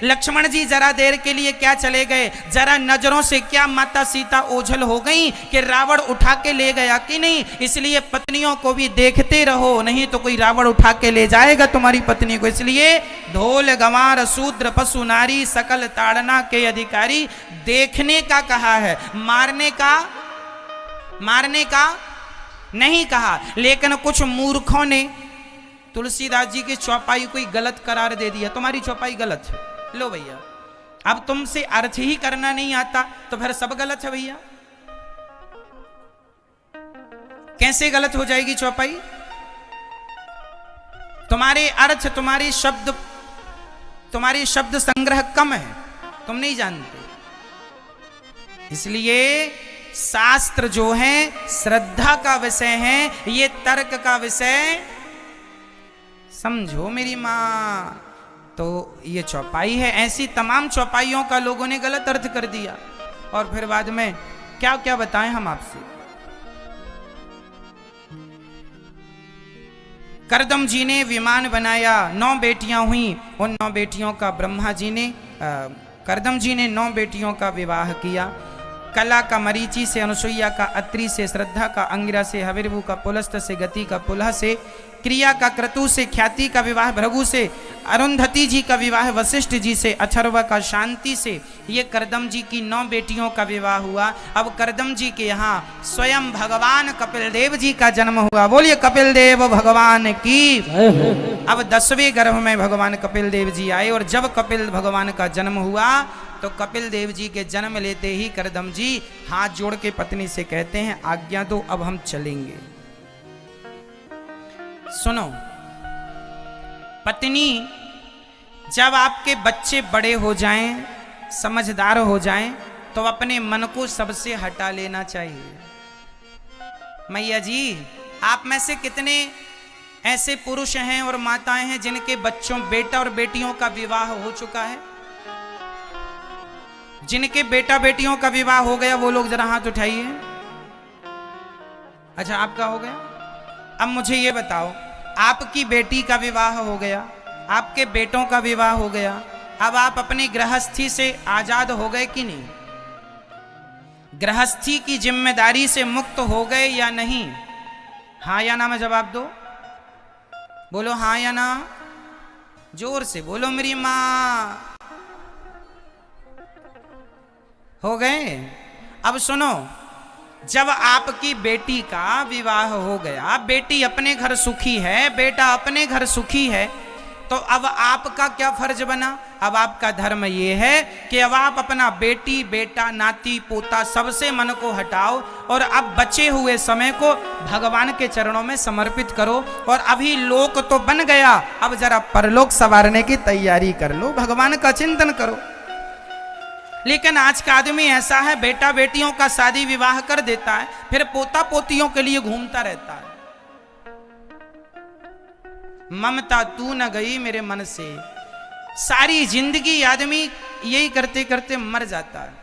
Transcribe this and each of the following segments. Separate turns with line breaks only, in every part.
लक्ष्मण जी जरा देर के लिए क्या चले गए, जरा नजरों से क्या माता सीता ओझल हो गई कि रावण उठा के ले गया कि नहीं। इसलिए पत्नियों को भी देखते रहो, नहीं तो कोई रावण उठा के ले जाएगा तुम्हारी पत्नी को। इसलिए ढोल गंवार शूद्र पशु नारी सकल ताड़ना के अधिकारी। देखने का कहा है, मारने का नहीं कहा। लेकिन कुछ मूर्खों ने तुलसीदास जी की चौपाई को गलत करार दे दिया, तुम्हारी चौपाई गलत है। लो भैया, अब तुमसे अर्थ ही करना नहीं आता तो फिर सब गलत है भैया। कैसे गलत हो जाएगी चौपाई? तुम्हारे अर्थ, तुम्हारी शब्द संग्रह कम है, तुम नहीं जानते। इसलिए शास्त्र जो है श्रद्धा का विषय है, ये तर्क का विषय समझो मेरी मां। तो ये चौपाई है, ऐसी तमाम चौपाइयों का लोगों ने गलत अर्थ कर दिया और फिर बाद में क्या क्या बताएं हम आपसे। करदम जी ने विमान बनाया, 9 बेटियां हुई। उन 9 बेटियों का ब्रह्मा जी ने करदम जी ने 9 बेटियों का विवाह किया। कला का मरीचि से, अनुसुईया का अत्रि से, श्रद्धा का अंगिरा से, हविर्भु का पुलस्त से, गति का पुलह से, क्रिया का क्रतु से, ख्याति का विवाह भृगु से, अरुंधति जी का विवाह वशिष्ठ जी से, अथर्व का शांति से। ये करदम जी की 9 बेटियों का विवाह हुआ। अब करदम जी के यहाँ स्वयं भगवान कपिल देव जी का जन्म हुआ। बोलिए कपिल देव भगवान की। अब 10वें गर्भ में भगवान कपिल देव जी आए और जब कपिल भगवान का जन्म हुआ तो कपिल देव जी के जन्म लेते ही करदम जी हाथ जोड़ के पत्नी से कहते हैं, आज्ञा दो, अब हम चलेंगे। सुनो पत्नी, जब आपके बच्चे बड़े हो जाएं, समझदार हो जाएं, तो अपने मन को सबसे हटा लेना चाहिए। मैया जी, आप में से कितने ऐसे पुरुष हैं और माताएं हैं जिनके बच्चों, बेटा और बेटियों का विवाह हो चुका है? जिनके बेटा बेटियों का विवाह हो गया वो लोग जरा हाथ उठाइए। अच्छा, आपका हो गया। अब मुझे ये बताओ, आपकी बेटी का विवाह हो गया, आपके बेटों का विवाह हो गया, अब आप अपनी गृहस्थी से आजाद हो गए कि नहीं? गृहस्थी की जिम्मेदारी से मुक्त हो गए या नहीं? हाँ या ना में जवाब दो। बोलो हाँ या ना, जोर से बोलो मेरी मां। हो गए? अब सुनो, जब आपकी बेटी का विवाह हो गया, बेटी अपने घर सुखी है, बेटा अपने घर सुखी है, तो अब आपका क्या फर्ज बना? अब आपका धर्म ये है कि अब आप अपना बेटी, बेटा, नाती, पोता सबसे मन को हटाओ और अब बचे हुए समय को भगवान के चरणों में समर्पित करो। और अभी लोक तो बन गया, अब जरा परलोक संवारने की तैयारी कर लो, भगवान का चिंतन करो। लेकिन आज का आदमी ऐसा है, बेटा बेटियों का शादी विवाह कर देता है, फिर पोता पोतियों के लिए घूमता रहता है। ममता तू न गई मेरे मन से, सारी जिंदगी आदमी यही करते करते मर जाता है।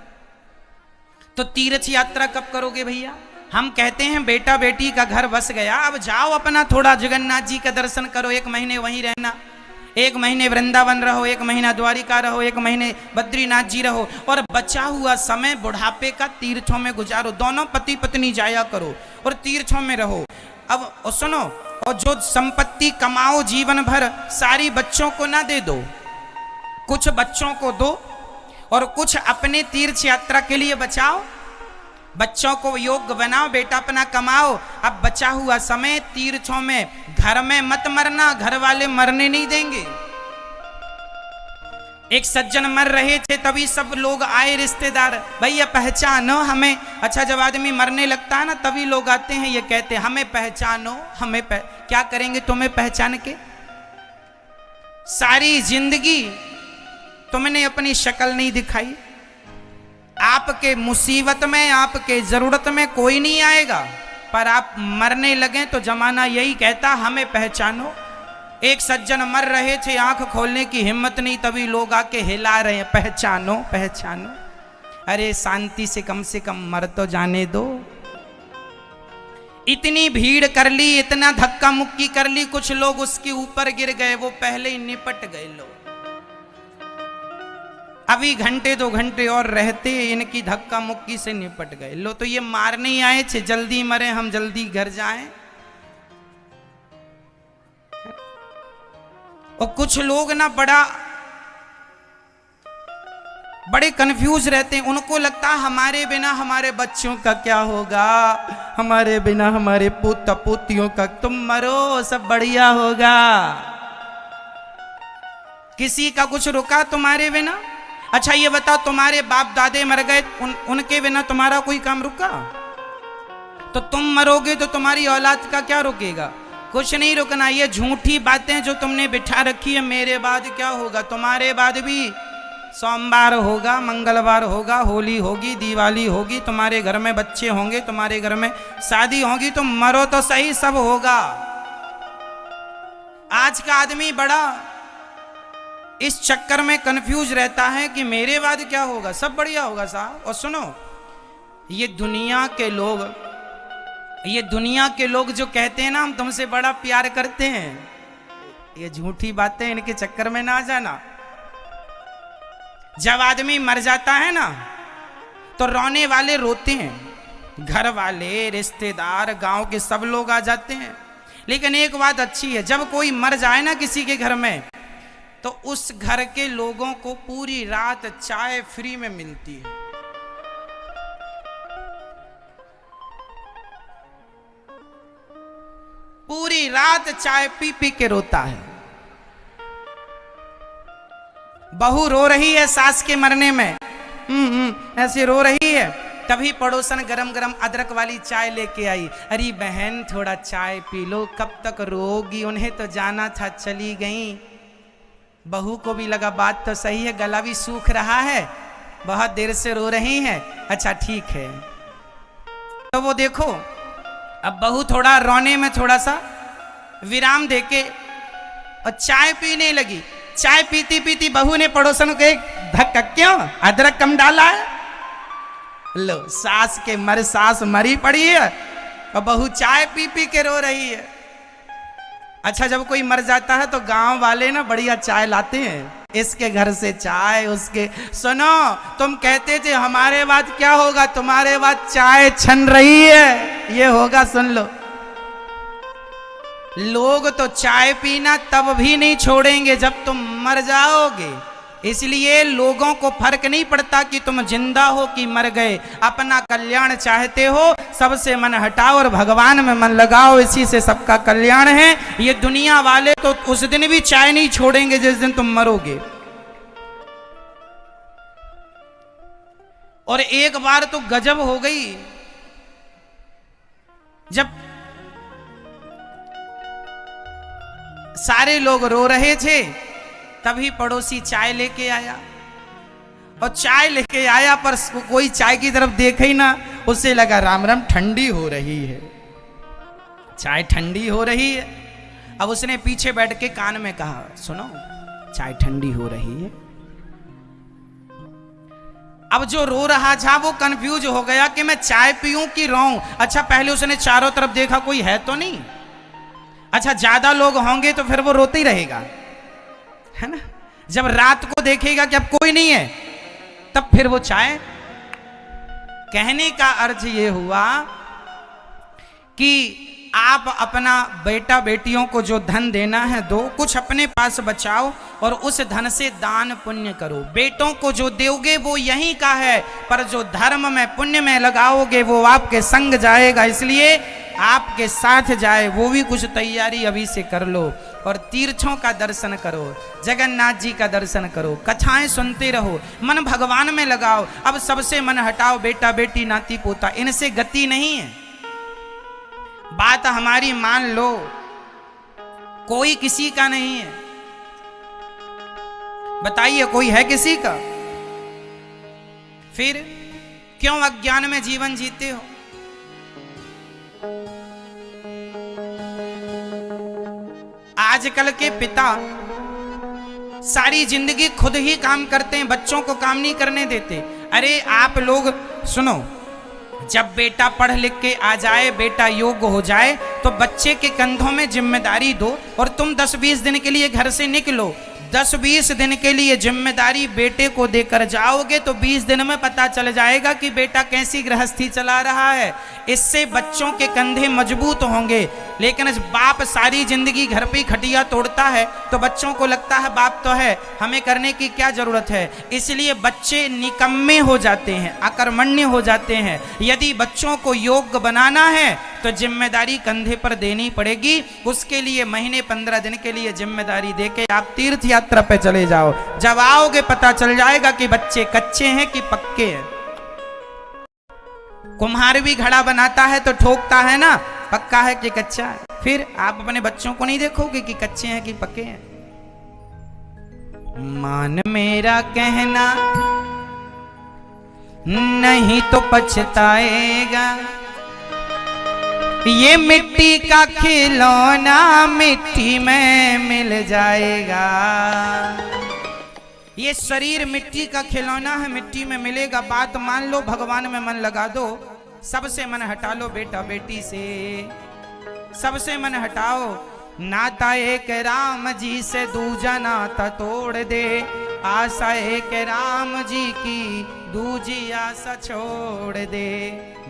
तो तीर्थ यात्रा कब करोगे भैया? हम कहते हैं बेटा बेटी का घर बस गया, अब जाओ अपना थोड़ा जगन्नाथ जी का दर्शन करो, 1 महीने वहीं रहना, 1 महीने वृंदावन रहो, 1 महीना द्वारिका रहो, 1 महीने बद्रीनाथ जी रहो, और बचा हुआ समय बुढ़ापे का तीर्थों में गुजारो। दोनों पति पत्नी जाया करो और तीर्थों में रहो। अब सुनो, और जो संपत्ति कमाओ जीवन भर, सारी बच्चों को ना दे दो, कुछ बच्चों को दो और कुछ अपने तीर्थ यात्रा के लिए बचाओ। बच्चों को योग्य बनाओ, बेटा अपना कमाओ। अब बचा हुआ समय तीर्थों में, घर में मत मरना, घर वाले मरने नहीं देंगे। एक सज्जन मर रहे थे, तभी सब लोग आए रिश्तेदार, भैया पहचानो हमें। अच्छा, जब आदमी मरने लगता है ना, तभी लोग आते हैं, ये कहते हैं हमें पहचानो, हमें क्या करेंगे तुम्हें पहचान के? सारी जिंदगी तुमने अपनी शक्ल नहीं दिखाई। आपके मुसीबत में, आपके जरूरत में कोई नहीं आएगा, पर आप मरने लगे तो जमाना यही कहता हमें पहचानो। एक सज्जन मर रहे थे, आंख खोलने की हिम्मत नहीं, तभी लोग आके हिला रहे हैं, पहचानो पहचानो। अरे शांति से कम मर तो जाने दो। इतनी भीड़ कर ली, इतना धक्का मुक्की कर ली, कुछ लोग उसके ऊपर गिर गए, वो पहले ही निपट गए लोग। अभी घंटे 2 घंटे और रहते इनकी धक्का मुक्की से निपट गए। लो तो ये मारने ही आए थे, जल्दी मरे हम जल्दी घर जाएं। और कुछ लोग ना बड़े कंफ्यूज रहते हैं। उनको लगता है हमारे बिना हमारे बच्चों का क्या होगा, हमारे बिना हमारे पोता पोतियों का, तुम मरो सब बढ़िया होगा। किसी का कुछ रुका तुम्हारे बिना? अच्छा ये बताओ, तुम्हारे बाप दादे मर गए, उनके बिना तुम्हारा कोई काम रुका? तो तुम मरोगे तो तुम्हारी औलाद का क्या रुकेगा? कुछ नहीं रुकना। ये झूठी बातें जो तुमने बिठा रखी है, मेरे बाद क्या होगा, तुम्हारे बाद भी सोमवार होगा, मंगलवार होगा, होली होगी, दिवाली होगी, तुम्हारे घर में बच्चे होंगे, तुम्हारे घर में शादी होगी, तुम मरो तो सही, सब होगा। आज का आदमी बड़ा इस चक्कर में कंफ्यूज रहता है कि मेरे बाद क्या होगा, सब बढ़िया होगा साहब। और सुनो, ये दुनिया के लोग जो कहते हैं ना हम तुमसे बड़ा प्यार करते हैं, ये झूठी बातें, इनके चक्कर में ना आ जाना। जब आदमी मर जाता है ना तो रोने वाले रोते हैं, घर वाले, रिश्तेदार, गांव के सब लोग आ जाते हैं। लेकिन एक बात अच्छी है, जब कोई मर जाए ना किसी के घर में, तो उस घर के लोगों को पूरी रात चाय फ्री में मिलती है। पूरी रात चाय पी पी के रोता है। बहू रो रही है सास के मरने में, ऐसे रो रही है, तभी पड़ोसन गरम गरम अदरक वाली चाय लेके आई। अरे बहन थोड़ा चाय पी लो, कब तक रोगी, उन्हें तो जाना था चली गई। बहू को भी लगा बात तो सही है, गला भी सूख रहा है, बहुत देर से रो रही हैं, अच्छा ठीक है। तो वो देखो अब बहू थोड़ा रोने में थोड़ा सा विराम देके और चाय पीने लगी। चाय पीती पीती बहू ने पड़ोसन को एक धक्का, क्यों अदरक कम डाला है? लो सास मरी पड़ी है और बहू चाय पी पी के रो रही है। अच्छा जब कोई मर जाता है तो गांव वाले ना बढ़िया चाय लाते हैं, इसके घर से चाय, उसके। सुनो, तुम कहते थे हमारे बाद क्या होगा, तुम्हारे बाद चाय छन रही है, ये होगा, सुन लो। लोग तो चाय पीना तब भी नहीं छोड़ेंगे जब तुम मर जाओगे। इसलिए लोगों को फर्क नहीं पड़ता कि तुम जिंदा हो कि मर गए। अपना कल्याण चाहते हो, सबसे मन हटाओ और भगवान में मन लगाओ, इसी से सबका कल्याण है। ये दुनिया वाले तो उस दिन भी चाय नहीं छोड़ेंगे जिस दिन तुम मरोगे। और एक बार तो गजब हो गई, जब सारे लोग रो रहे थे तभी पड़ोसी चाय लेके आया। और चाय लेके आया पर कोई चाय की तरफ देखे ही ना, उससे लगा राम राम ठंडी हो रही है, चाय ठंडी हो रही है। अब उसने पीछे बैठ के कान में कहा, सुनो चाय ठंडी हो रही है। अब जो रो रहा था वो कंफ्यूज हो गया कि मैं चाय पीऊं कि रोऊं। अच्छा पहले उसने चारों तरफ देखा, कोई है तो नहीं। अच्छा ज्यादा लोग होंगे तो फिर वो रोते ही रहेगा, है ना। जब रात को देखेगा कि अब कोई नहीं है, तब फिर वो चाय। कहने का अर्थ ये हुआ कि आप अपना बेटा बेटियों को जो धन देना है दो, कुछ अपने पास बचाओ और उस धन से दान पुण्य करो। बेटों को जो दोगे वो यहीं का है, पर जो धर्म में पुण्य में लगाओगे वो आपके संग जाएगा, इसलिए आपके साथ जाए। वो भी कुछ तैयारी अभी से कर लो और तीर्थों का दर्शन करो, जगन्नाथ जी का दर्शन करो, कथाएं सुनते रहो, मन भगवान में लगाओ। अब सबसे मन हटाओ, बेटा बेटी नाती पोता, इनसे गति नहीं है। बात हमारी मान लो, कोई किसी का नहीं है। बताइए कोई है किसी का? फिर क्यों अज्ञान में जीवन जीते हो? आजकल के पिता सारी जिंदगी खुद ही काम करते हैं, बच्चों को काम नहीं करने देते। अरे आप लोग सुनो, जब बेटा पढ़ लिख के आ जाए, बेटा योग्य हो जाए, तो बच्चे के कंधों में जिम्मेदारी दो और तुम 10-20 दिन के लिए घर से निकलो। 10-20 दिन के लिए जिम्मेदारी बेटे को देकर जाओगे तो 20 दिन में पता चल जाएगा कि बेटा कैसी गृहस्थी चला रहा है। इससे बच्चों के कंधे मजबूत होंगे। लेकिन बाप सारी जिंदगी घर पे खटिया तोड़ता है तो बच्चों को लगता है बाप तो है, हमें करने की क्या जरूरत है। इसलिए बच्चे निकम्मे हो जाते हैं, अकर्मण्य हो जाते हैं। यदि बच्चों को योग्य बनाना है तो जिम्मेदारी कंधे पर देनी पड़ेगी। उसके लिए महीने 15 दिन के लिए जिम्मेदारी देके आप तीर्थ यात्रा पे चले जाओ। जब आओगे पता चल जाएगा कि बच्चे कच्चे हैं कि पक्के हैं। कुम्हार भी घड़ा बनाता है तो ठोकता है ना, पक्का है कि कच्चा है। फिर आप अपने बच्चों को नहीं देखोगे कि कच्चे हैं कि पक्के हैं। मान मेरा कहना नहीं तो पछताएगा, ये मिट्टी का खिलौना मिट्टी में मिल जाएगा। ये शरीर मिट्टी का खिलौना है, मिट्टी में मिलेगा। बात मान लो, भगवान में मन लगा दो, सबसे मन हटा लो बेटा बेटी से, सबसे मन हटाओ। नाता एक राम जी से दूजा नाता तोड़ दे, आशा एक राम जी की दूजी आशा छोड़ दे।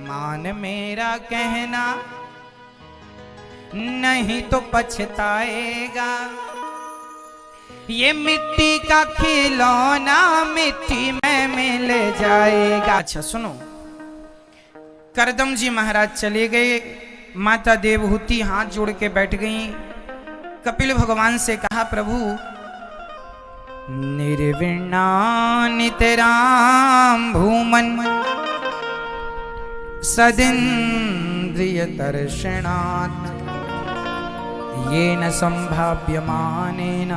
मान मेरा कहना नहीं तो पछताएगा, ये मिट्टी का खिलौना मिट्टी में मिल जाएगा। अच्छा सुनो, करदम जी महाराज चले गए, माता देवहूति हाथ जोड़ के बैठ गई। कपिल भगवान से कहा प्रभु निर्विण्णा नितराम भूमन सदिन्द्रिय दर्शनात् येन संभाव्यमानेन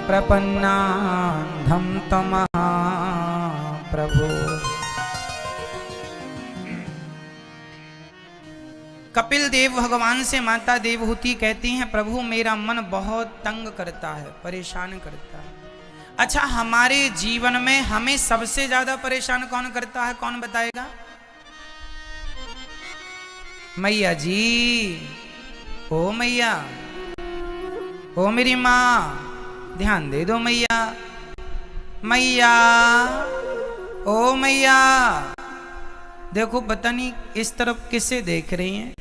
प्रपन्नान्धं तमः प्रभु। कपिल देव भगवान से माता देवहूति कहती हैं प्रभु मेरा मन बहुत तंग करता है, परेशान करता है। अच्छा, हमारे जीवन में हमें सबसे ज्यादा परेशान कौन करता है, कौन बताएगा? मैया जी, ओ मैया, ओ मेरी माँ, ध्यान दे दो मैया, मैया, ओ मैया। देखो पता नहीं इस तरफ किसे देख रही हैं,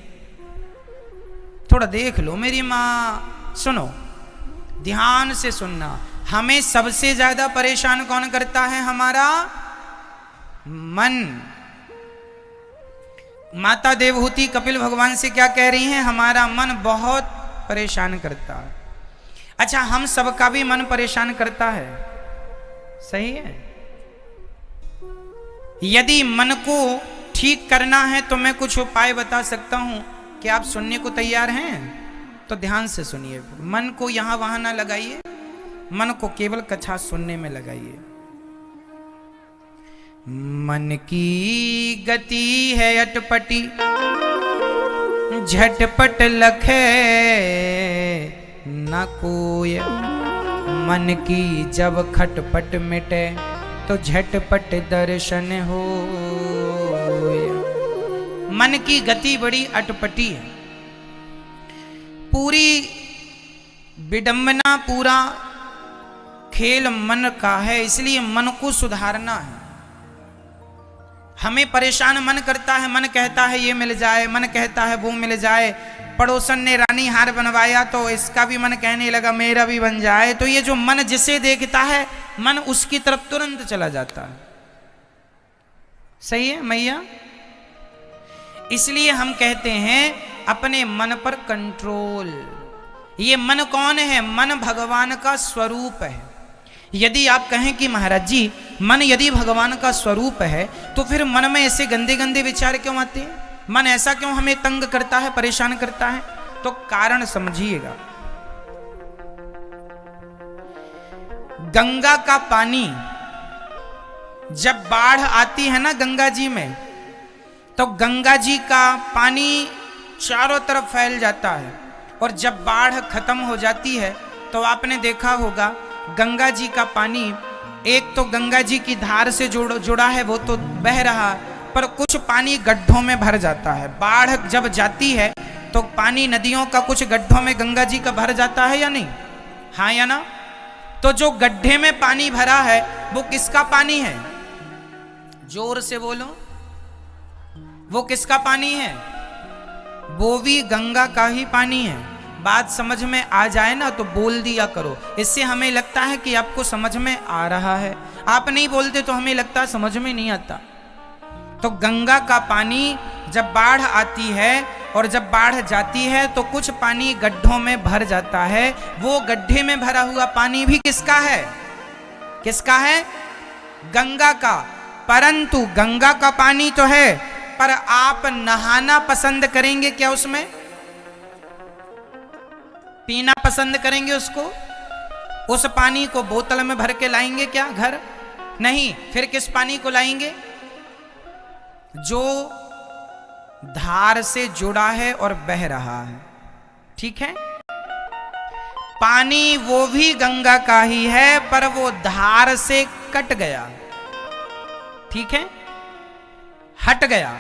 थोड़ा देख लो मेरी माँ। सुनो, ध्यान से सुनना। हमें सबसे ज्यादा परेशान कौन करता है? हमारा मन। माता देवहूति कपिल भगवान से क्या कह रही हैं? हमारा मन बहुत परेशान करता है। अच्छा, हम सबका भी मन परेशान करता है, सही है। यदि मन को ठीक करना है तो मैं कुछ उपाय बता सकता हूं। क्या आप सुनने को तैयार हैं? तो ध्यान से सुनिए। मन को यहां वहां ना लगाइए, मन को केवल कथा सुनने में लगाइए। मन की गति है अटपटी, झटपट लखे न कोय। मन की जब खटपट मिटे तो झटपट दर्शन हो। मन की गति बड़ी अटपटी है, पूरी विडंबना, पूरा खेल मन का है। इसलिए मन को सुधारना है। हमें परेशान मन करता है, मन कहता है ये मिल जाए, मन कहता है वो मिल जाए। पड़ोसन ने रानी हार बनवाया तो इसका भी मन कहने लगा मेरा भी बन जाए। तो ये जो मन जिसे देखता है, मन उसकी तरफ तुरंत चला जाता है। सही है मैया? इसलिए हम कहते हैं अपने मन पर कंट्रोल। ये मन कौन है? मन भगवान का स्वरूप है। यदि आप कहें कि महाराज जी मन यदि भगवान का स्वरूप है तो फिर मन में ऐसे गंदे गंदे विचार क्यों आते हैं? मन ऐसा क्यों हमें तंग करता है, परेशान करता है? तो कारण समझिएगा। गंगा का पानी जब बाढ़ आती है ना गंगा जी में, तो गंगा जी का पानी चारों तरफ फैल जाता है। और जब बाढ़ खत्म हो जाती है तो आपने देखा होगा गंगा जी का पानी, एक तो गंगा जी की धार से जुड़ा है, वो तो बह रहा, पर कुछ पानी गड्ढों में भर जाता है। बाढ़ जब जाती है तो पानी नदियों का कुछ गड्ढों में गंगा जी का भर जाता है या नहीं? हाँ या ना? तो जो गड्ढे में पानी भरा है वो किसका पानी है? जोर से बोलो, वो किसका पानी है? वो भी गंगा का ही पानी है। बात समझ में आ जाए ना तो बोल दिया करो, इससे हमें लगता है कि आपको समझ में आ रहा है। आप नहीं बोलते तो हमें लगता है समझ में नहीं आता। तो गंगा का पानी जब बाढ़ आती है और जब बाढ़ जाती है तो कुछ पानी गड्ढों में भर जाता है। वो गड्ढे में भरा हुआ पानी भी किसका है? किसका है? गंगा का। परंतु गंगा का पानी तो है, पर आप नहाना पसंद करेंगे क्या उसमें? पीना पसंद करेंगे उसको? उस पानी को बोतल में भर के लाएंगे क्या घर? नहीं। फिर किस पानी को लाएंगे? जो धार से जुड़ा है और बह रहा है। ठीक है, पानी वो भी गंगा का ही है, पर वो धार से कट गया। ठीक है, हट गया।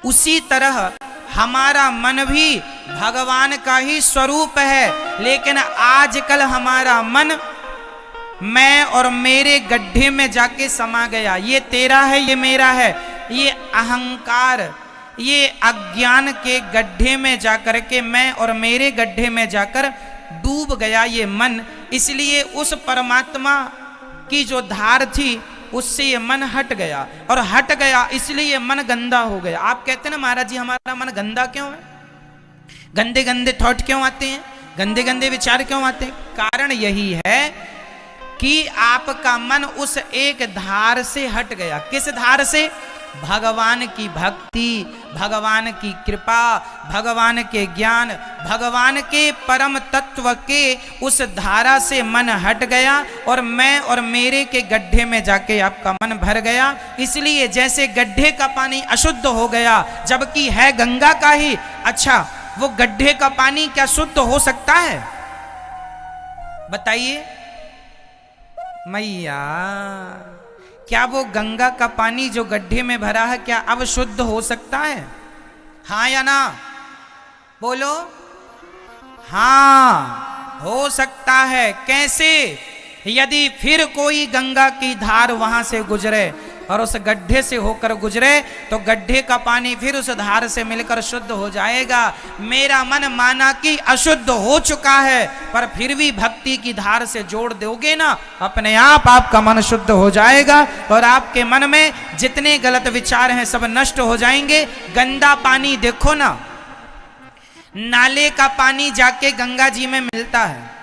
उसी तरह हमारा मन भी भगवान का ही स्वरूप है, लेकिन आजकल हमारा मन मैं और मेरे गड्ढे में जाके समा गया। ये तेरा है, ये मेरा है, ये अहंकार, ये अज्ञान के गड्ढे में जाकर के मैं और मेरे गड्ढे में जाकर डूब गया ये मन। इसलिए उस परमात्मा की जो धार थी उससे ये मन हट गया, और हट गया इसलिए मन गंदा हो गया। आप कहते हैं ना महाराज जी हमारा मन गंदा क्यों है? गंदे गंदे थॉट क्यों आते हैं? गंदे गंदे विचार क्यों आते हैं? कारण यही है कि आपका मन उस एक धार से हट गया। किस धार से? भगवान की भक्ति, भगवान की कृपा, भगवान के ज्ञान, भगवान के परम तत्व के उस धारा से मन हट गया और मैं और मेरे के गड्ढे में जाके आपका मन भर गया। इसलिए जैसे गड्ढे का पानी अशुद्ध हो गया जबकि है गंगा का ही, अच्छा वो गड्ढे का पानी क्या शुद्ध हो सकता है? बताइए मैया, क्या वो गंगा का पानी जो गड्ढे में भरा है क्या अब शुद्ध हो सकता है? हाँ या ना? बोलो। हाँ, हो सकता है। कैसे? यदि फिर कोई गंगा की धार वहां से गुजरे और उस गड्ढे से होकर गुजरे तो गड्ढे का पानी फिर उस धार से मिलकर शुद्ध हो जाएगा। मेरा मन माना कि अशुद्ध हो चुका है, पर फिर भी भक्ति की धार से जोड़ दोगे ना, अपने आप आपका मन शुद्ध हो जाएगा और आपके मन में जितने गलत विचार हैं सब नष्ट हो जाएंगे। गंदा पानी देखो ना, नाले का पानी जाके गंगा जी में मिलता है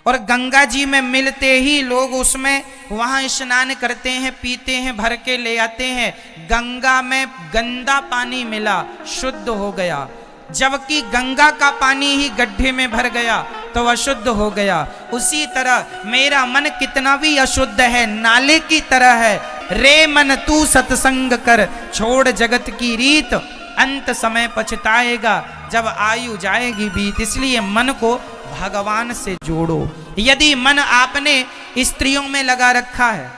और गंगा जी में मिलते ही लोग उसमें वहां स्नान करते हैं, पीते हैं, भर के ले आते हैं। गंगा में गंदा पानी मिला, शुद्ध हो गया, जबकि गंगा का पानी ही गड्ढे में भर गया तो अशुद्ध हो गया। उसी तरह मेरा मन कितना भी अशुद्ध है, नाले की तरह है। रे मन तू सत्संग कर, छोड़ जगत की रीत, अंत समय पछताएगा जब आयु जाएगी बीत। इसलिए मन को भगवान से जोड़ो। यदि मन आपने स्त्रियों में लगा रखा है,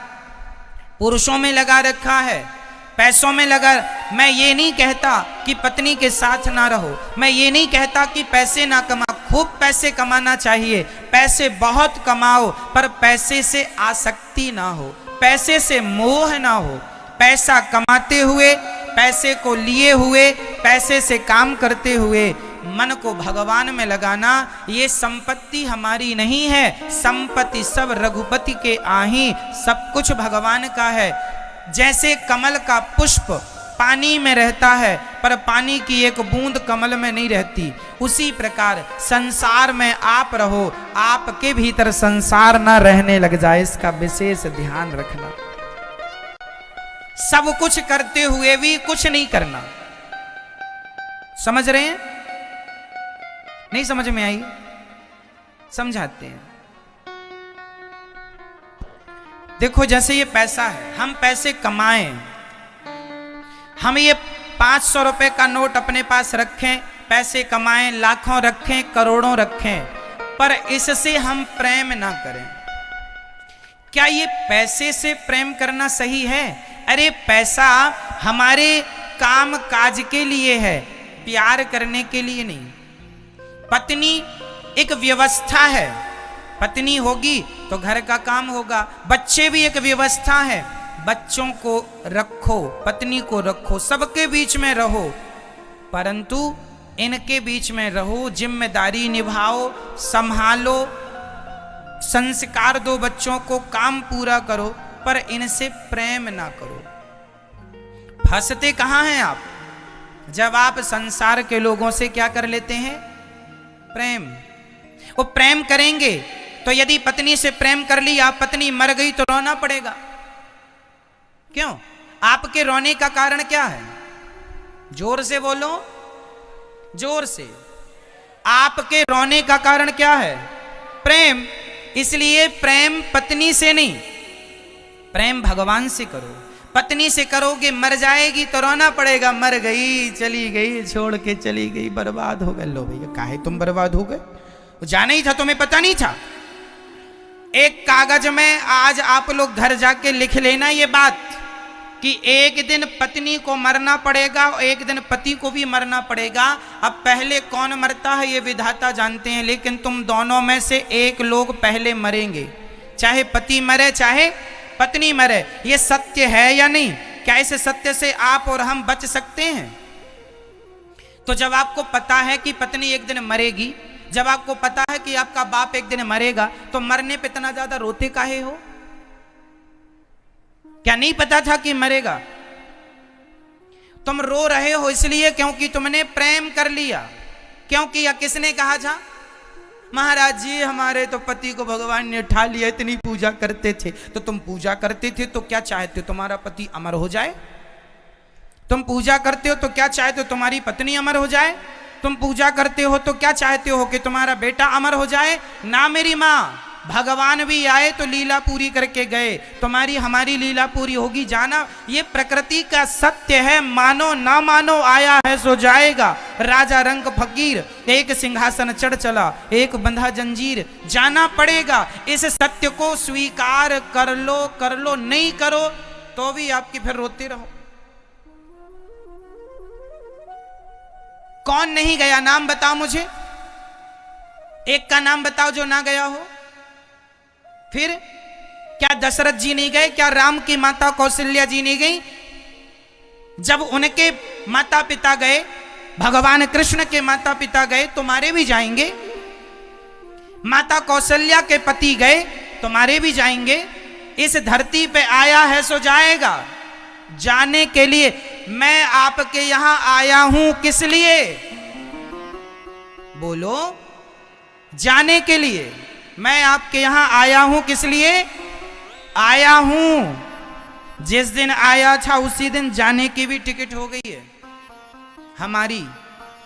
पुरुषों में लगा रखा है, पैसों में लगा, मैं ये नहीं कहता कि पत्नी के साथ ना रहो, मैं ये नहीं कहता कि पैसे ना कमाओ, खूब पैसे कमाना चाहिए, पैसे बहुत कमाओ, पर पैसे से आसक्ति ना हो, पैसे से मोह ना हो। पैसा कमाते हुए, पैसे को लिए हुए, पैसे से काम करते हुए मन को भगवान में लगाना, ये संपत्ति हमारी नहीं है। संपत्ति सब रघुपति के आही, सब कुछ भगवान का है। जैसे कमल का पुष्प पानी में रहता है पर पानी की एक बूंद कमल में नहीं रहती, उसी प्रकार संसार में आप रहो, आपके भीतर संसार ना रहने लग जाए, इसका विशेष ध्यान रखना। सब कुछ करते हुए भी कुछ नहीं करना। समझ रहे हैं? नहीं समझ में आई? समझाते हैं। देखो जैसे ये पैसा है, हम पैसे कमाएं, हम ये 500 रुपए का नोट अपने पास रखें, पैसे कमाएं, लाखों रखें, करोड़ों रखें, पर इससे हम प्रेम ना करें। क्या ये पैसे से प्रेम करना सही है? अरे पैसा हमारे काम काज के लिए है, प्यार करने के लिए नहीं। पत्नी एक व्यवस्था है, पत्नी होगी तो घर का काम होगा। बच्चे भी एक व्यवस्था है, बच्चों को रखो, पत्नी को रखो, सबके बीच में रहो, परंतु इनके बीच में रहो, जिम्मेदारी निभाओ, संभालो, संस्कार दो बच्चों को, काम पूरा करो, पर इनसे प्रेम ना करो। फंसते कहाँ हैं आप? जब आप संसार के लोगों से क्या कर लेते हैं? प्रेम। वो प्रेम करेंगे तो यदि पत्नी से प्रेम कर लिया, पत्नी मर गई तो रोना पड़ेगा। क्यों? आपके रोने का कारण क्या है? जोर से बोलो, जोर से। आपके रोने का कारण क्या है? प्रेम। इसलिए प्रेम पत्नी से नहीं, प्रेम भगवान से करो। पत्नी से करोगे मर जाएगी तो रोना पड़ेगा, मर गई, चली गई, छोड़ के चली गई, बर्बाद हो गए। लो भैया, काहे तुम बर्बाद हो गए? वो जाना ही था, तुम्हें पता नहीं था? एक कागज में आज आप लोग घर जाके लिख लेना ये बात कि एक दिन पत्नी को मरना पड़ेगा और एक दिन पति को भी मरना पड़ेगा। अब पहले कौन मरता है ये विधाता जानते हैं, लेकिन तुम दोनों में से एक लोग पहले मरेंगे, चाहे पति मरे चाहे पत्नी मरे। ये सत्य है या नहीं? क्या इस सत्य से आप और हम बच सकते हैं? तो जब आपको पता है कि पत्नी एक दिन मरेगी, जब आपको पता है कि आपका बाप एक दिन मरेगा, तो मरने पे इतना ज्यादा रोते काहे हो? क्या नहीं पता था कि मरेगा? तुम रो रहे हो इसलिए क्योंकि तुमने प्रेम कर लिया। क्यों किया? किसने कहा था? महाराज जी हमारे तो पति को भगवान ने उठा लिया, इतनी पूजा करते थे। तो तुम पूजा करते थे तो क्या चाहते हो? तुम्हारा पति अमर हो जाए? तुम पूजा करते हो तो क्या चाहते हो? तुम्हारी पत्नी अमर हो जाए? तुम पूजा करते हो तो क्या चाहते हो? कि तुम्हारा बेटा अमर हो जाए? ना मेरी माँ, भगवान भी आए तो लीला पूरी करके गए, तुम्हारी हमारी लीला पूरी होगी। जाना, ये प्रकृति का सत्य है, मानो ना मानो, आया है सो जाएगा। राजा रंग फकीर, एक सिंहासन चढ़ चला, एक बंधा जंजीर, जाना पड़ेगा। इस सत्य को स्वीकार कर लो, नहीं करो तो भी आपकी फिर रोते रहो। कौन नहीं गया? नाम बताओ मुझे, एक का नाम बताओ जो ना गया हो। फिर क्या दशरथ जी नहीं गए? क्या राम की माता कौशल्या जी नहीं गई? जब उनके माता पिता गए, भगवान कृष्ण के माता पिता गए, तुम्हारे भी जाएंगे। माता कौशल्या के पति गए, तुम्हारे भी जाएंगे। इस धरती पे आया है सो जाएगा। जाने के लिए मैं आपके यहां आया हूं, किस लिए? बोलो। जाने के लिए मैं आपके यहां आया हूं, किस लिए आया हूं? जिस दिन आया था उसी दिन जाने की भी टिकट हो गई है हमारी।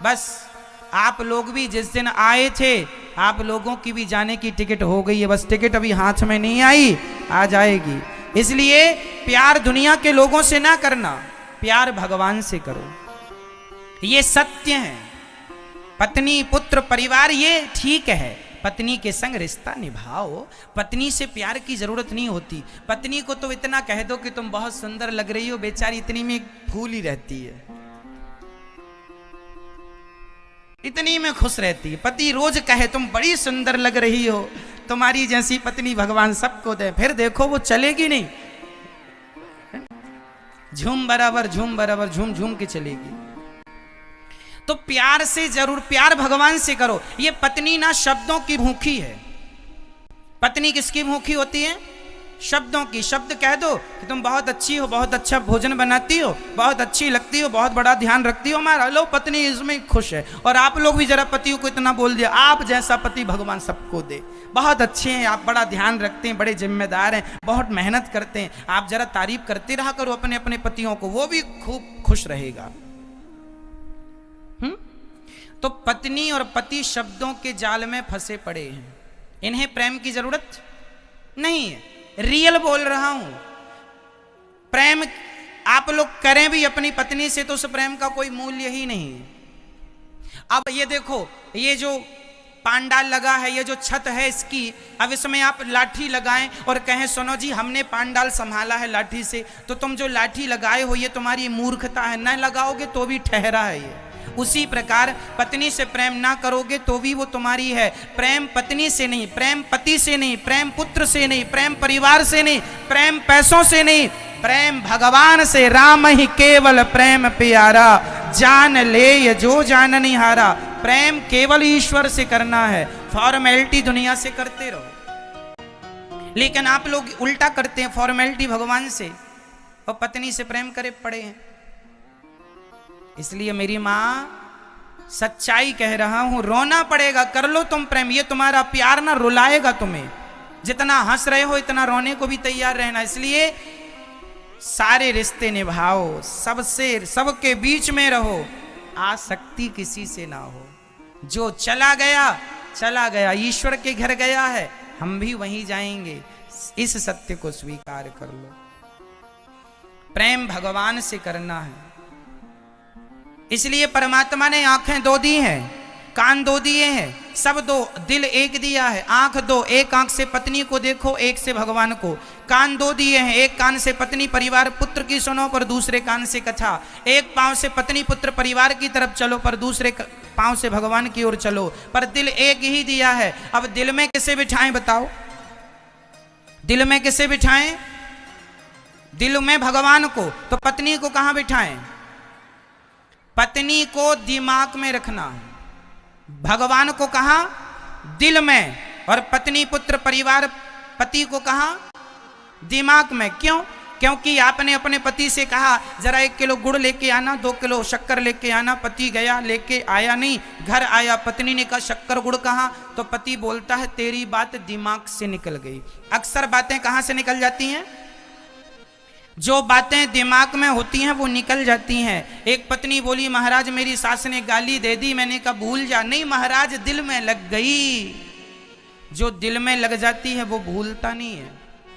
बस आप लोग भी जिस दिन आए थे, आप लोगों की भी जाने की टिकट हो गई है। बस टिकट अभी हाथ में नहीं आई, आ जाएगी। इसलिए प्यार दुनिया के लोगों से ना करना, प्यार भगवान से करो। ये सत्य है। पत्नी, पुत्र, परिवार ये ठीक है, पत्नी के संग रिश्ता निभाओ। पत्नी से प्यार की जरूरत नहीं होती। पत्नी को तो इतना कह दो कि तुम बहुत सुंदर लग रही हो, बेचारी इतनी में फूल ही रहती है, इतनी में खुश रहती है। पति रोज कहे तुम बड़ी सुंदर लग रही हो, तुम्हारी जैसी पत्नी भगवान सबको दे, फिर देखो वो चलेगी नहीं। झूम बराबर झूम झूम के चलेगी। तो प्यार से जरूर, प्यार भगवान से करो। ये पत्नी ना शब्दों की भूखी है। पत्नी किसकी भूखी होती है? शब्दों की। शब्द कह दो कि तुम बहुत अच्छी हो, बहुत अच्छा भोजन बनाती हो, बहुत अच्छी लगती हो, बहुत बड़ा ध्यान रखती हो हमारा, लो पत्नी इसमें खुश है। और आप लोग भी जरा पतियों को इतना बोल दिया, आप जैसा पति भगवान सबको दे, बहुत अच्छे हैं आप, बड़ा ध्यान रखते हैं, बड़े जिम्मेदार हैं, बहुत मेहनत करते हैं। आप जरा तारीफ करते रहा करो अपने अपने पतियों को, वो भी खूब खुश रहेगा। तो पत्नी और पति शब्दों के जाल में फंसे पड़े हैं, इन्हें प्रेम की जरूरत नहीं है। रियल बोल रहा हूं। प्रेम आप लोग करें भी अपनी पत्नी से तो उस प्रेम का कोई मूल्य ही नहीं। अब ये देखो, ये जो पांडाल लगा है, ये जो छत है इसकी, अब इसमें आप लाठी लगाएं और कहें सुनो जी हमने पांडाल संभाला है लाठी से, तो तुम जो लाठी लगाए हो ये तुम्हारी मूर्खता है, न लगाओगे तो भी ठहरा है ये। उसी प्रकार पत्नी से प्रेम ना करोगे तो भी वो तुम्हारी है। प्रेम पत्नी से नहीं, प्रेम पति से नहीं, प्रेम पुत्र से नहीं, प्रेम परिवार से नहीं, प्रेम पैसों से नहीं, प्रेम भगवान से। राम ही केवल प्रेम प्यारा, जान ले ये जो जान नहीं हारा। प्रेम केवल ईश्वर से करना है, फॉर्मेलिटी दुनिया से करते रहो। लेकिन आप लोग उल्टा करते हैं, फॉर्मेलिटी भगवान से और पत्नी से प्रेम करे पड़े हैं। इसलिए मेरी मां सच्चाई कह रहा हूं, रोना पड़ेगा, कर लो तुम प्रेम। ये तुम्हारा प्यार ना रुलाएगा तुम्हें। जितना हंस रहे हो इतना रोने को भी तैयार रहना। इसलिए सारे रिश्ते निभाओ, सबसे सबके बीच में रहो, आसक्ति किसी से ना हो। जो चला गया चला गया, ईश्वर के घर गया है, हम भी वहीं जाएंगे। इस सत्य को स्वीकार कर लो। प्रेम भगवान से करना है। इसलिए परमात्मा ने आंखें दो दी हैं, कान दो दिए हैं, सब दो, दिल एक दिया है। आंख दो, एक आंख से पत्नी को देखो, एक से भगवान को। कान दो दिए हैं, एक कान से पत्नी परिवार पुत्र की सुनो, पर दूसरे कान से कथा। एक पांव से पत्नी पुत्र परिवार की तरफ चलो, पर दूसरे पांव से भगवान की ओर चलो। पर दिल एक ही दिया है। अब दिल में किसे बिठाएं बताओ? दिल में किसे बिठाएं? दिल में भगवान को। तो पत्नी को कहां बिठाएं? पत्नी को दिमाग में रखना है, भगवान को कहां? दिल में। और पत्नी पुत्र परिवार पति को कहां? दिमाग में। क्यों? क्योंकि आपने अपने पति से कहा जरा 1 किलो गुड़ लेके आना, 2 किलो शक्कर लेके आना। पति गया, लेके आया नहीं, घर आया, पत्नी ने कहा शक्कर गुड़ कहां? तो पति बोलता है तेरी बात दिमाग से निकल गई। अक्सर बातें कहां से निकल जाती हैं? जो बातें दिमाग में होती हैं वो निकल जाती हैं। एक पत्नी बोली महाराज मेरी सास ने गाली दे दी। मैंने कहा भूल जा। नहीं महाराज, दिल में लग गई। जो दिल में लग जाती है वो भूलता नहीं है।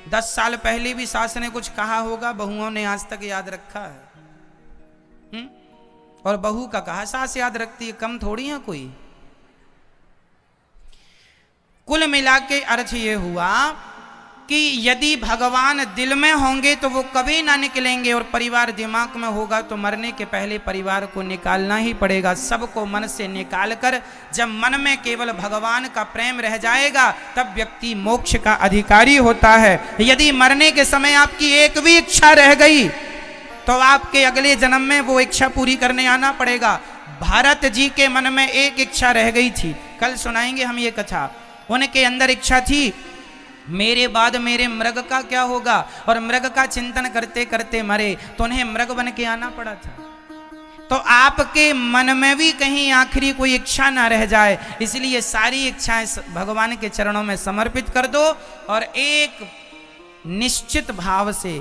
10 साल पहले भी सास ने कुछ कहा होगा, बहुओं ने आज तक याद रखा है। और बहू का कहा सास याद रखती है, कम थोड़ी है कोई। कुल मिला के अर्थ ये हुआ कि यदि भगवान दिल में होंगे तो वो कभी ना निकलेंगे, और परिवार दिमाग में होगा तो मरने के पहले परिवार को निकालना ही पड़ेगा। सबको मन से निकाल कर जब मन में केवल भगवान का प्रेम रह जाएगा तब व्यक्ति मोक्ष का अधिकारी होता है। यदि मरने के समय आपकी एक भी इच्छा रह गई तो आपके अगले जन्म में वो इच्छा पूरी करने आना पड़ेगा। भारत जी के मन में एक इच्छा रह गई थी, कल सुनाएंगे हम ये कथा। उनके अंदर इच्छा थी मेरे बाद मेरे मृग का क्या होगा, और मृग का चिंतन करते करते मरे तो उन्हें मृग बन के आना पड़ा था। तो आपके मन में भी कहीं आखिरी कोई इच्छा ना रह जाए, इसलिए सारी इच्छाएं भगवान के चरणों में समर्पित कर दो और एक निश्चित भाव से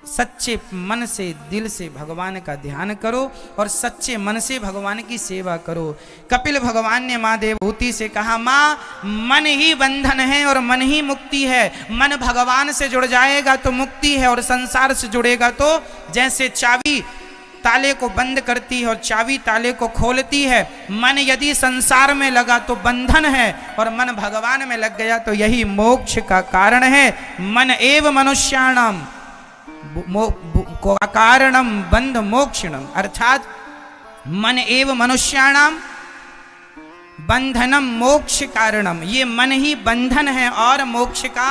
सच्चे मन से दिल से भगवान का ध्यान करो और सच्चे मन से भगवान की सेवा करो। कपिल भगवान ने माँ देवहूति से कहा माँ मन ही बंधन है और मन ही मुक्ति है। मन भगवान से जुड़ जाएगा तो मुक्ति है, और संसार से जुड़ेगा तो जैसे चाबी ताले को बंद करती है और चाबी ताले को खोलती है, मन यदि संसार में लगा तो बंधन है, और मन भगवान में लग गया तो यही मोक्ष का कारण है। मन एव मनुष्याणाम कारणम बंध मोक्षणम, अर्थात मन एव मनुष्याणाम बंधनम मोक्ष कारणम। ये मन ही बंधन है और मोक्ष का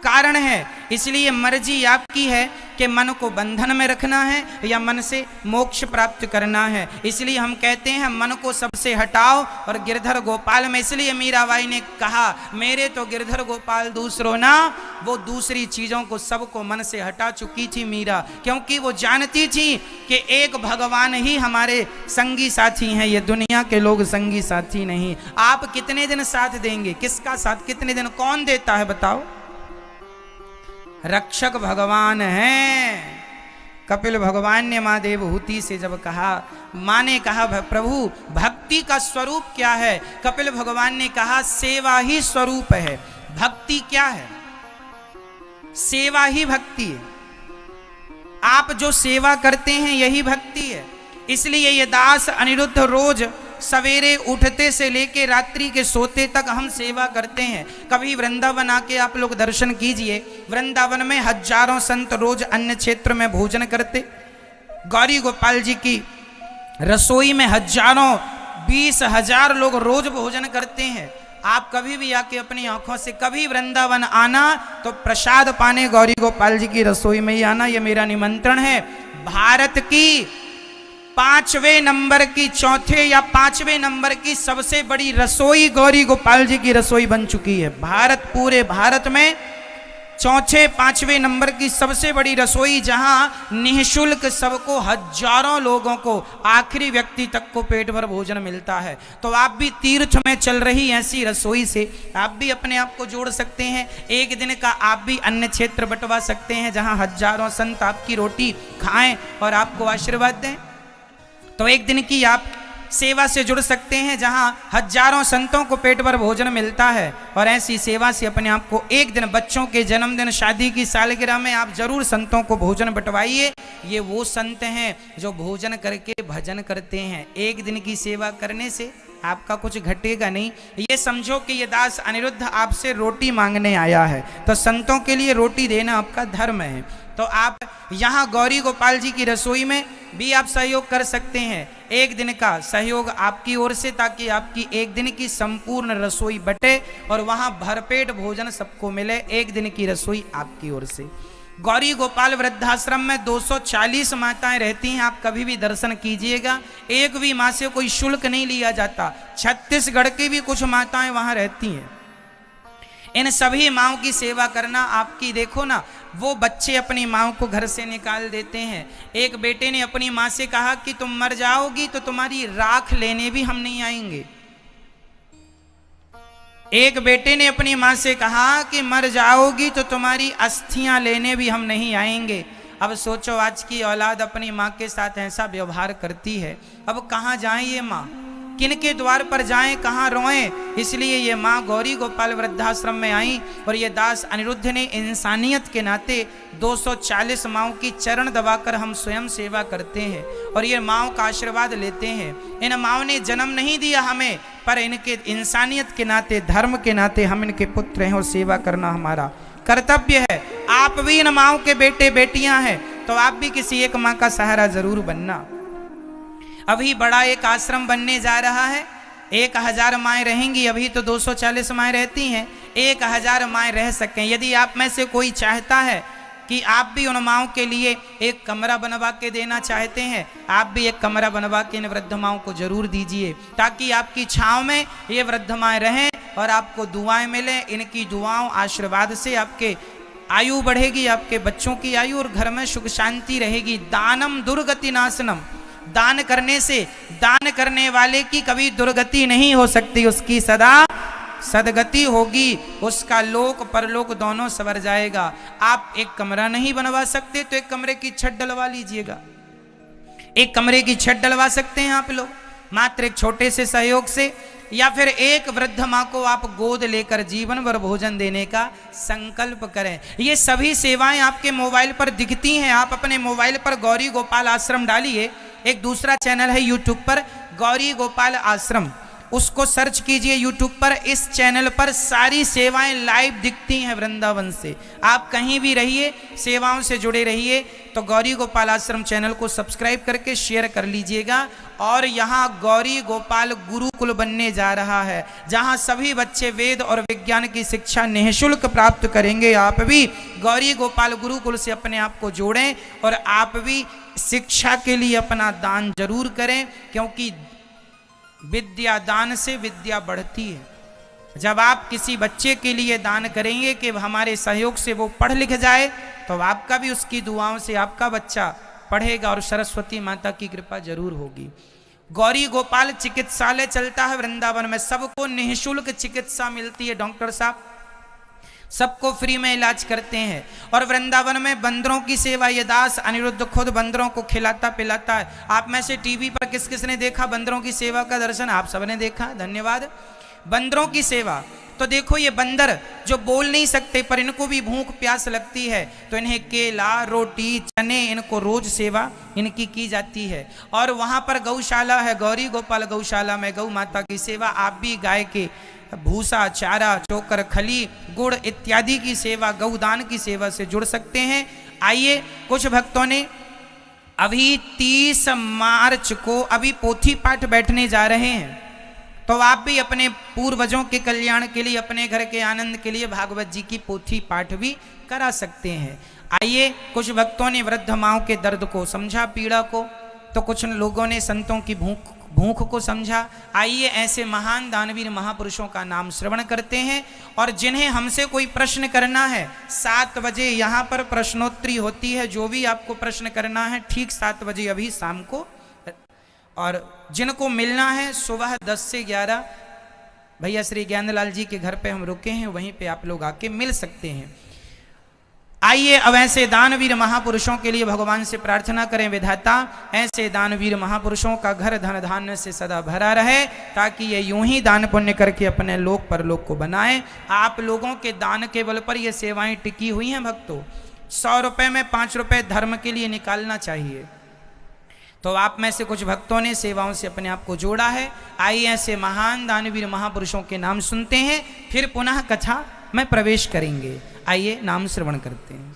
कारण है। इसलिए मर्जी आपकी है कि मन को बंधन में रखना है या मन से मोक्ष प्राप्त करना है। इसलिए हम कहते हैं मन को सबसे हटाओ और गिरधर गोपाल में। इसलिए मीराबाई ने कहा मेरे तो गिरधर गोपाल दूसरो ना, वो दूसरी चीजों को सबको मन से हटा चुकी थी मीरा, क्योंकि वो जानती थी कि एक भगवान ही हमारे संगी साथी हैं, ये दुनिया के लोग संगी साथी नहीं। आप कितने दिन साथ देंगे? किसका साथ कितने दिन कौन देता है बताओ? रक्षक भगवान हैं। कपिल भगवान ने माँ देवहूति से जब कहा, माँ ने कहा प्रभु भक्ति का स्वरूप क्या है? कपिल भगवान ने कहा सेवा ही स्वरूप है। भक्ति क्या है? सेवा ही भक्ति है। आप जो सेवा करते हैं यही भक्ति है। इसलिए ये दास अनिरुद्ध रोज सवेरे उठते से लेके रात्रि के सोते तक हम सेवा करते हैं। कभी वृंदावन आके आप लोग दर्शन कीजिए, वृंदावन में हजारों संत रोज अन्य क्षेत्र में भोजन करते। गौरी गोपाल जी की रसोई में हजारों 20,000 लोग रोज भोजन करते हैं। आप कभी भी आके अपनी आंखों से कभी वृंदावन आना तो प्रसाद पाने गौरी गोपाल जी की रसोई में ही आना, ये मेरा निमंत्रण है। भारत की 5वें नंबर की, 4थे या 5वें नंबर की सबसे बड़ी रसोई गौरी गोपाल जी की रसोई बन चुकी है। भारत, पूरे भारत में 4थे 5वें नंबर की सबसे बड़ी रसोई, जहां निःशुल्क सबको, हजारों लोगों को, आखिरी व्यक्ति तक को पेट भर भोजन मिलता है। तो आप भी तीर्थ में चल रही ऐसी रसोई से आप भी अपने आप को जोड़ सकते हैं। एक दिन का आप भी अन्य क्षेत्र बंटवा सकते हैं जहां हजारों संत आपकी रोटी खाएं और आपको आशीर्वाद दें। तो एक दिन की आप सेवा से जुड़ सकते हैं जहां हजारों संतों को पेट भर भोजन मिलता है। और ऐसी सेवा से अपने आप को एक दिन, बच्चों के जन्मदिन, शादी की सालगिरह में आप जरूर संतों को भोजन बंटवाइए। ये वो संत हैं जो भोजन करके भजन करते हैं। एक दिन की सेवा करने से आपका कुछ घटेगा नहीं। ये समझो कि ये दास अनिरुद्ध आपसे रोटी मांगने आया है, तो संतों के लिए रोटी देना आपका धर्म है। तो आप यहाँ गौरी गोपाल जी की रसोई में भी आप सहयोग कर सकते हैं। एक दिन का सहयोग आपकी ओर से, ताकि आपकी एक दिन की संपूर्ण रसोई बटे और वहाँ भरपेट भोजन सबको मिले। एक दिन की रसोई आपकी ओर से। गौरी गोपाल वृद्धाश्रम में 240 माताएं रहती हैं। आप कभी भी दर्शन कीजिएगा, एक भी माँ से कोई शुल्क नहीं लिया जाता। छत्तीसगढ़ की भी कुछ माताएं वहाँ रहती हैं। इन सभी माँओं की सेवा करना आपकी, देखो ना, वो बच्चे अपनी माँ को घर से निकाल देते हैं। एक बेटे ने अपनी माँ से कहा कि तुम मर जाओगी तो तुम्हारी राख लेने भी हम नहीं आएंगे। एक बेटे ने अपनी माँ से कहा कि मर जाओगी तो तुम्हारी अस्थियां लेने भी हम नहीं आएंगे। अब सोचो, आज की औलाद अपनी माँ के साथ ऐसा व्यवहार करती है। अब कहाँ जाए ये माँ, किनके द्वार पर जाएं, कहाँ रोएं। इसलिए ये माँ गौरी गोपाल वृद्धाश्रम में आई और ये दास अनिरुद्ध ने इंसानियत के नाते 240 माँओं की चरण दबाकर हम स्वयं सेवा करते हैं और ये माँओं का आशीर्वाद लेते हैं। इन माँओं ने जन्म नहीं दिया हमें, पर इनके इंसानियत के नाते, धर्म के नाते हम इनके पुत्र हैं और सेवा करना हमारा कर्तव्य है। आप भी इन माँओं के बेटे बेटियां हैं, तो आप भी किसी एक माँ का सहारा जरूर बनना। अभी बड़ा एक आश्रम बनने जा रहा है। 1000 माएँ रहेंगी, अभी तो 240 माएँ रहती हैं। 1000 माएँ रह सकें। यदि आप में से कोई चाहता है कि आप भी उन माँओं के लिए एक कमरा बनवा के देना चाहते हैं, आप भी एक कमरा बनवा के इन वृद्ध माँओं को जरूर दीजिए, ताकि आपकी छाँव में ये वृद्ध माएँ रहें और आपको दुआएं मिलें। इनकी दुआओं, आशीर्वाद से आपके आयु बढ़ेगी, आपके बच्चों की आयु, और घर में सुख शांति रहेगी। दानम दुर्गति नाशनम, दान करने से, दान करने वाले की कभी दुर्गति नहीं हो सकती, उसकी सदा सदगति होगी। उसका लोक परलोक दोनों सवर जाएगा। आप एक कमरा नहीं बनवा सकते तो एक कमरे की छत डलवा लीजिएगा। एक कमरे की छत डलवा सकते हैं आप लोग, मात्र एक छोटे से सहयोग से। या फिर एक वृद्ध माँ को आप गोद लेकर जीवन भर भोजन देने का संकल्प करें। ये सभी सेवाएं आपके मोबाइल पर दिखती हैं। आप अपने मोबाइल पर गौरी गोपाल आश्रम डालिए। एक दूसरा चैनल है यूट्यूब पर, गौरी गोपाल आश्रम, उसको सर्च कीजिए यूट्यूब पर। इस चैनल पर सारी सेवाएं लाइव दिखती हैं वृंदावन से। आप कहीं भी रहिए, सेवाओं से जुड़े रहिए। तो गौरी गोपाल आश्रम चैनल को सब्सक्राइब करके शेयर कर लीजिएगा। और यहाँ गौरी गोपाल गुरुकुल बनने जा रहा है, जहाँ सभी बच्चे वेद और विज्ञान की शिक्षा निःशुल्क प्राप्त करेंगे। आप भी गौरी गोपाल गुरुकुल से अपने आप को जोड़ें और आप भी शिक्षा के लिए अपना दान जरूर करें, क्योंकि विद्या दान से विद्या बढ़ती है। जब आप किसी बच्चे के लिए दान करेंगे कि हमारे सहयोग से वो पढ़ लिख जाए, तो आपका भी उसकी दुआओं से आपका बच्चा पढ़ेगा और सरस्वती माता की कृपा जरूर होगी। गौरी गोपाल चिकित्सालय चलता है वृंदावन में, सबको निःशुल्क चिकित्सा मिलती है। डॉक्टर साहब सबको फ्री में इलाज करते हैं। और वृंदावन में बंदरों की सेवा, ये दास अनिरुद्ध खुद बंदरों को खिलाता पिलाता है। आप में से टीवी पर किस किस ने देखा बंदरों की सेवा का दर्शन? आप सबने देखा, धन्यवाद। बंदरों की सेवा, तो देखो ये बंदर जो बोल नहीं सकते पर इनको भी भूख प्यास लगती है, तो इन्हें केला, रोटी, चने, इनको रोज सेवा इनकी की जाती है। और वहाँ पर गौशाला है, गौरी गोपाल गौशाला में गौ माता की सेवा। आप भी गाय के भूसा, चारा, चोकर, खली, गुड़ इत्यादि की सेवा, गौदान की सेवा से जुड़ सकते हैं। आइए, कुछ भक्तों ने अभी 30 मार्च को अभी पोथी पाठ बैठने जा रहे हैं, तो आप भी अपने पूर्वजों के कल्याण के लिए, अपने घर के आनंद के लिए भागवत जी की पोथी पाठ भी करा सकते हैं। आइए, कुछ भक्तों ने वृद्ध माओं के दर्द को समझा, पीड़ा को, तो कुछ लोगों ने संतों की भूख को समझा। आइए, ऐसे महान दानवीर महापुरुषों का नाम श्रवण करते हैं। और जिन्हें हमसे कोई प्रश्न करना है, 7 बजे यहाँ पर प्रश्नोत्तरी होती है। जो भी आपको प्रश्न करना है ठीक 7 बजे अभी शाम को, और जिनको मिलना है सुबह 10 से 11 भैया श्री ज्ञानलाल जी के घर पे हम रुके हैं, वहीं पे आप लोग आके मिल सकते हैं। आइए, अब ऐसे दानवीर महापुरुषों के लिए भगवान से प्रार्थना करें, विधाता ऐसे दानवीर महापुरुषों का घर धन धान्य से सदा भरा रहे, ताकि ये यूं ही दान पुण्य करके अपने लोक परलोक को बनाएं। आप लोगों के दान के बल पर ये सेवाएं टिकी हुई हैं भक्तों। 100 रुपए में 5 रुपए धर्म के लिए निकालना चाहिए। तो आप में से कुछ भक्तों ने सेवाओं से अपने आप को जोड़ा है। आइए, ऐसे महान दानवीर महापुरुषों के नाम सुनते हैं, फिर पुनः कथा में प्रवेश करेंगे। आइए, नाम श्रवण करते हैं।